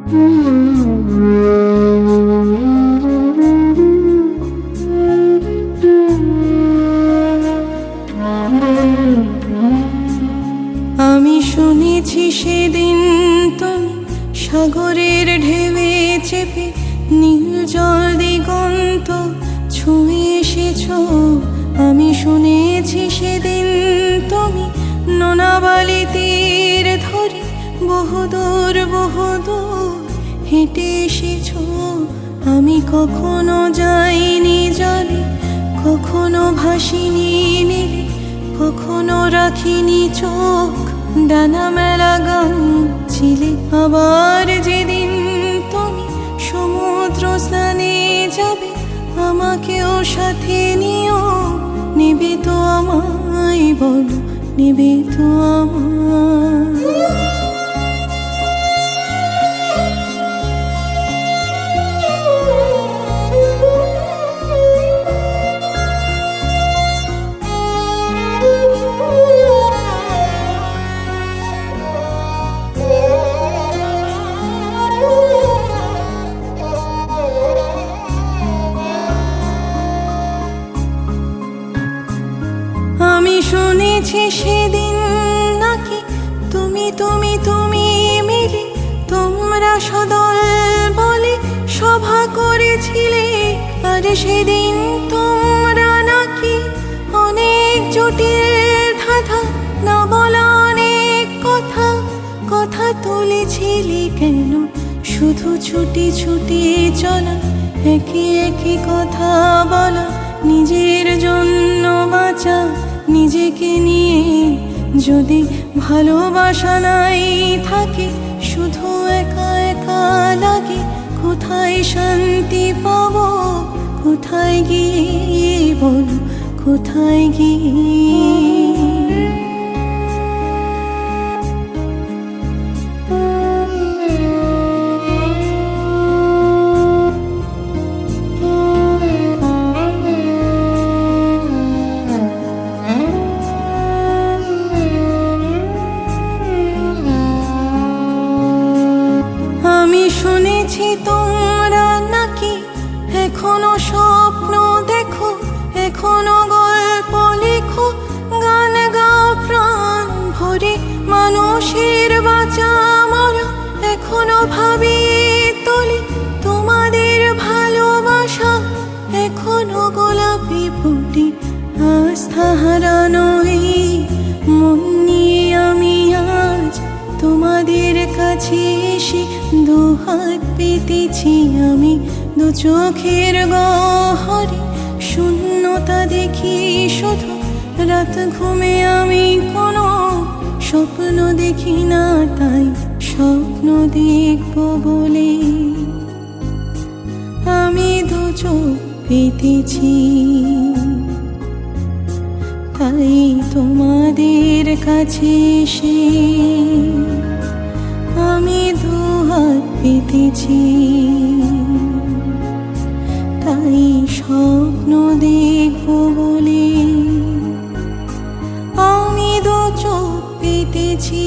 আমি শুনেছি সেদিন তুমি সাগরের ঢেউয়ে চেপে নীল জল দিগন্ত ছুঁয়ে এসেছ। আমি শুনেছি সেদিন তুমি নোনাবালি তীর ধরে বহুদূর বহুদূর হেঁটে এসেছ। আমি কখনো যাইনি জলে, কখনো ভাসিনি নীলে, কখনো রাখিনি চোখ ডানা মেলা গান ছিলে। আবার যেদিন তুমি সমুদ্র স্নানে যাবে, আমাকেও সাথে নিও। নেবে তো আমায় বলো, নেবে তো আমায়? আমি শুনেছি সেদিন নাকি তুমি তুমি তুমি মিলে তোমরা সদল বলে সভা করেছিলে। আর সেদিন তোমরা নাকি অনেক জটিল ধাঁধা না বলা অনেক কথা কথা তুলেছিলে। কেন শুধু ছুটি ছুটি চলা, একই একই কথা বলা, নিজের জন্য বাঁচা, নিজেকে নিয়ে যদি ভালোবাসা নাই থাকে, শুধু একা একা লাগে। কোথায় শান্তি পাবো, কোথায় গিয়ে বলো, কোথায় গিয়ে? আমি শুনেছি তোমরা নাকি এখনো স্বপ্ন দেখো, এখনো গল্প লেখো, গান গাও প্রাণ ভরে মানুষের বাঁচা মরা। এখনো ভাবিয়ে তোলে তোমাদের ভালোবাসা, এখনো গোলাপি ফুটে আস্থা হারানো এই মন নিয়ে। আমি আজ তোমাদের কাছে এসে দুহাত পেতেছি। আমি দু চোখের গহরে শূন্যতা দেখি শুধু। রাত ঘুমে আমি কোনো স্বপ্ন দেখি না, তাই স্বপ্ন দেখব বলে আমি দু চোখ পেতেছি। তাই তোমাদের কাছে এসে আমি দুহাত পেতেছি। তাই স্বপ্ন দেখব বলে আমি দু চোখ পেতেছি।